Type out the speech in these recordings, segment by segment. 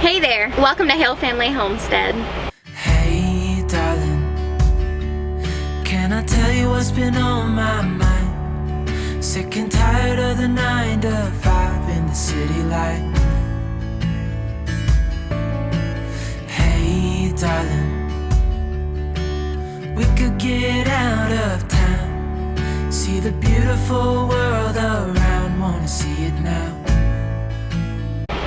Hey there, welcome to Hale Family Homestead. Hey darling, can I tell you what's been on my mind? Sick and tired of the 9 to 5 in the city life. Hey darling, we could get out of town, see the beautiful world around, wanna see it now.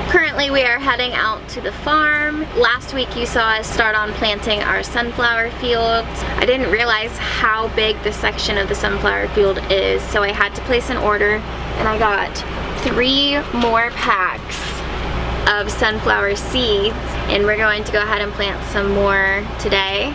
Currently we are heading out to the farm. Last week you saw us start on planting our sunflower fields. I didn't realize how big this section of the sunflower field is, so I had to place an order and I got 3 more packs of sunflower seeds, and we're going to go ahead and plant some more today.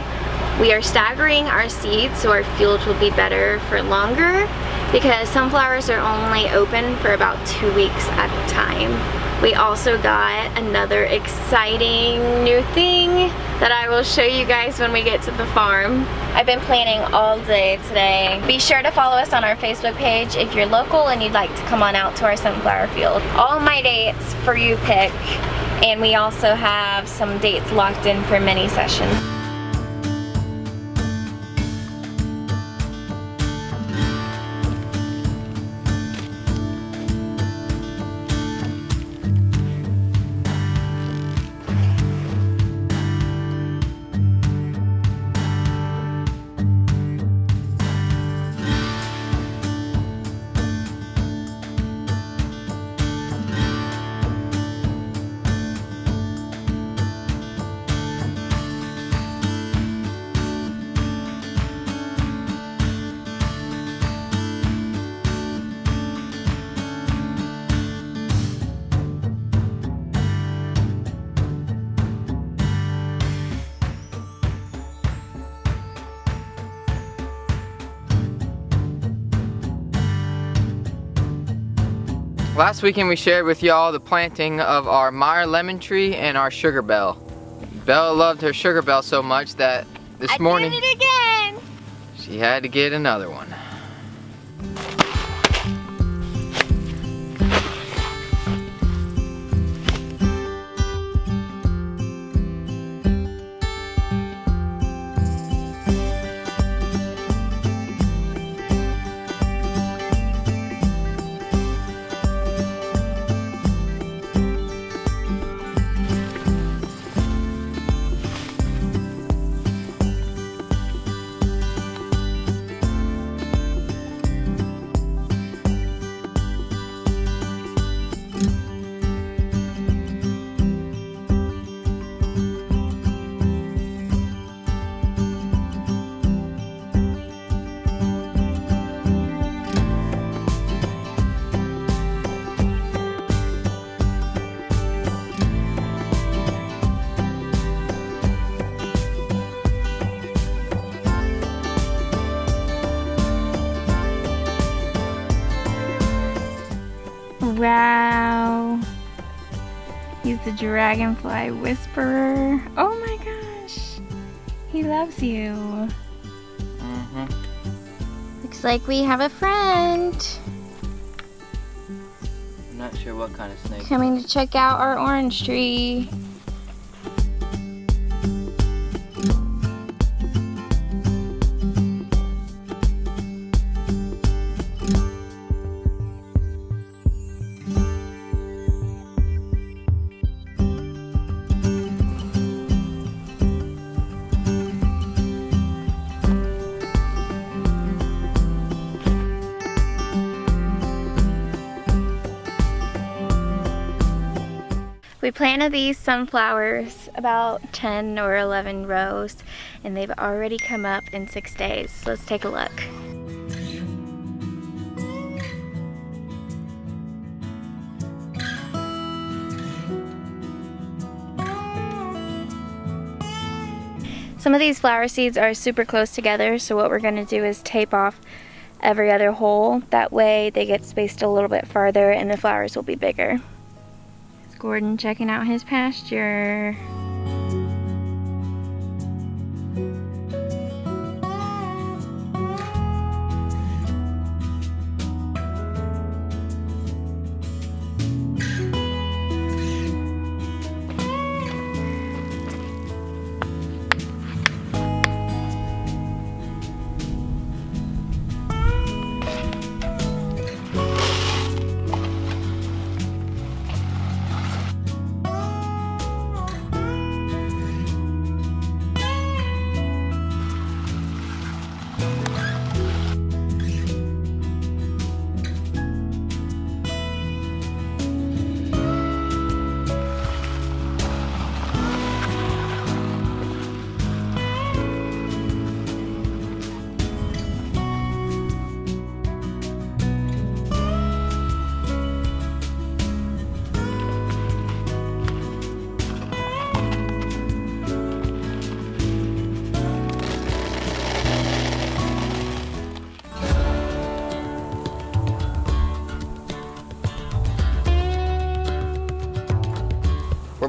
We are staggering our seeds so our field will be better for longer because sunflowers are only open for about 2 weeks at a time. We also got another exciting new thing that I will show you guys when we get to the farm. I've been planning all day today. Be sure to follow us on our Facebook page if you're local and you'd like to come on out to our sunflower field. All my dates for you pick, and we also have some dates locked in for mini sessions. Last weekend we shared with y'all the planting of our Meyer lemon tree and our sugar bell. Bella loved her sugar bell so much that this morning I did it again! She had to get another one. Wow, he's the dragonfly whisperer. Oh my gosh, he loves you. Looks like we have a friend I'm not sure what kind of snake. coming to check out our orange tree. We planted these sunflowers about 10 or 11 rows, and they've already come up in 6 days. Let's take a look. Some of these flower seeds are super close together, so what we're going to do is tape off every other hole. That way they get spaced a little bit farther and the flowers will be bigger. Gordon checking out his pasture.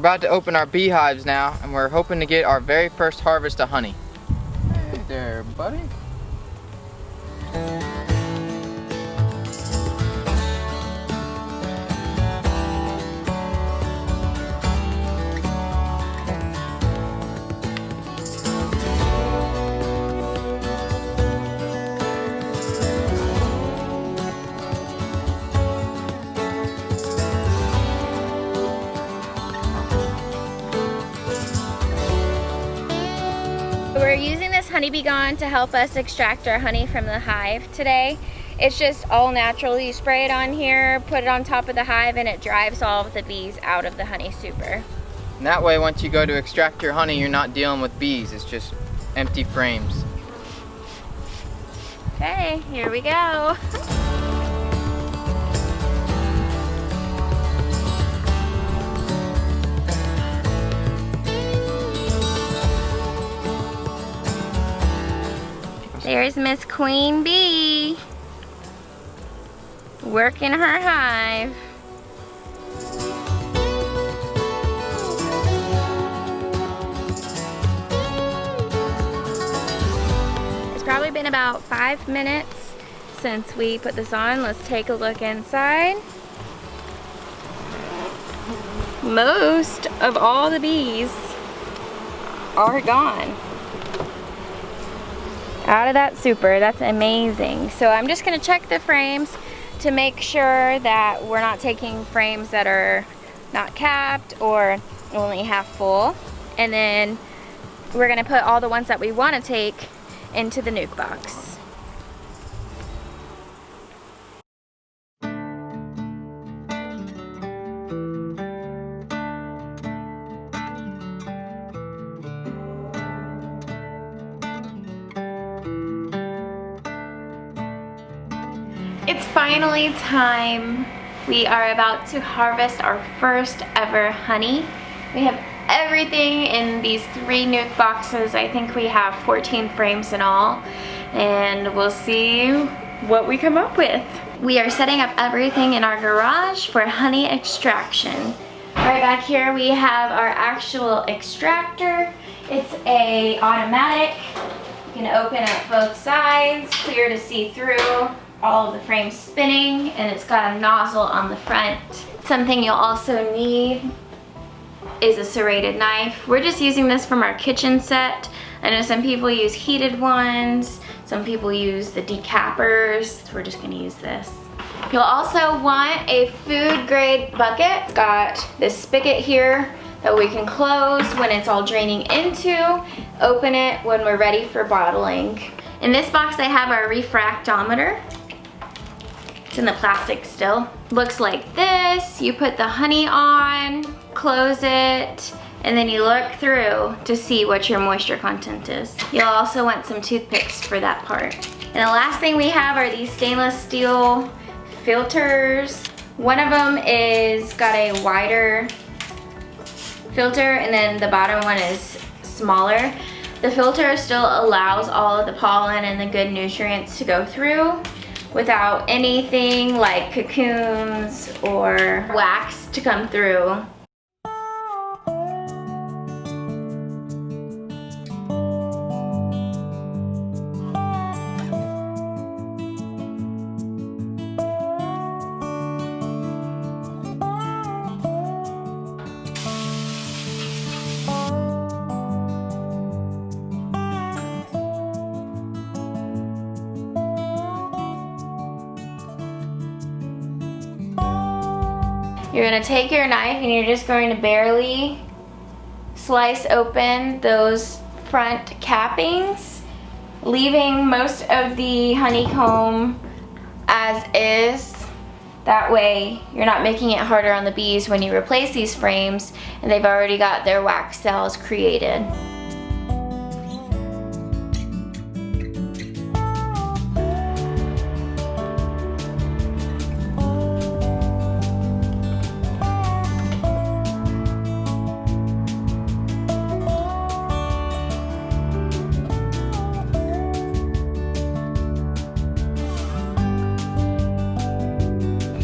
We're about to open our beehives now, and we're hoping to get our very first harvest of honey. Hey there, buddy. We're using this honeybee gun to help us extract our honey from the hive today. It's just all natural. You spray it on here, put it on top of the hive, and it drives all of the bees out of the honey super. And that way, once you go to extract your honey, you're not dealing with bees. It's just empty frames. Okay, here we go. There's Miss Queen Bee working her hive. It's probably been about 5 minutes since we put this on. Let's take a look inside. Most of all the bees are gone out of that super. That's amazing. So I'm just going to check the frames to make sure that we're not taking frames that are not capped or only half full, and then we're going to put all the ones that we want to take into the nuke box. It's finally time. We are about to harvest our first ever honey. We have everything in these 3 nuke boxes. I think we have 14 frames in all, and we'll see what we come up with. We are setting up everything in our garage for honey extraction. Right back here we have our actual extractor. It's a automatic. You can open up both sides, clear to see through. All of the frames spinning, and it's got a nozzle on the front. Something you'll also need is a serrated knife. We're just using this from our kitchen set. I know some people use heated ones, some people use the decappers. We're just gonna use this. You'll also want a food grade bucket. It's got this spigot here that we can close when it's all draining into, open it when we're ready for bottling. In this box I have our refractometer. It's in the plastic still. Looks like this. You put the honey on, close it, and then you look through to see what your moisture content is. You'll also want some toothpicks for that part. And the last thing we have are these stainless steel filters. One of them is got a wider filter, and then the bottom one is smaller. The filter still allows all of the pollen and the good nutrients to go through without anything like cocoons or wax to come through. You're gonna take your knife and you're just going to barely slice open those front cappings, leaving most of the honeycomb as is. That way you're not making it harder on the bees when you replace these frames and they've already got their wax cells created.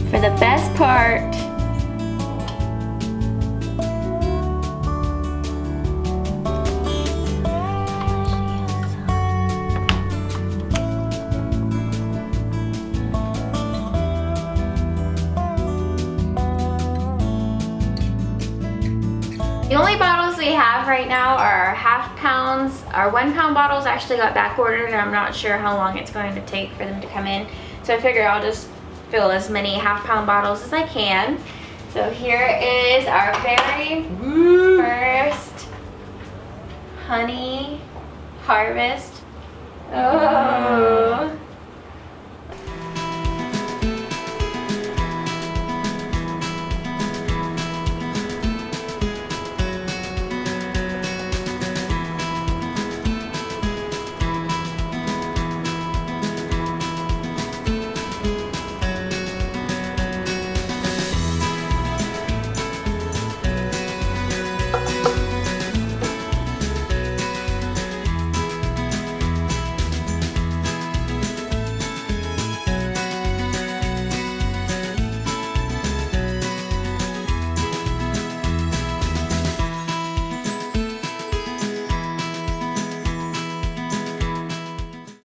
For the best part, The only bottles we have right now are our half pounds. Our 1 pound bottles actually got back ordered and I'm not sure how long it's going to take for them to come in. So I figure I'll just fill as many half pound bottles as I can. So here is our very first honey harvest. Oh.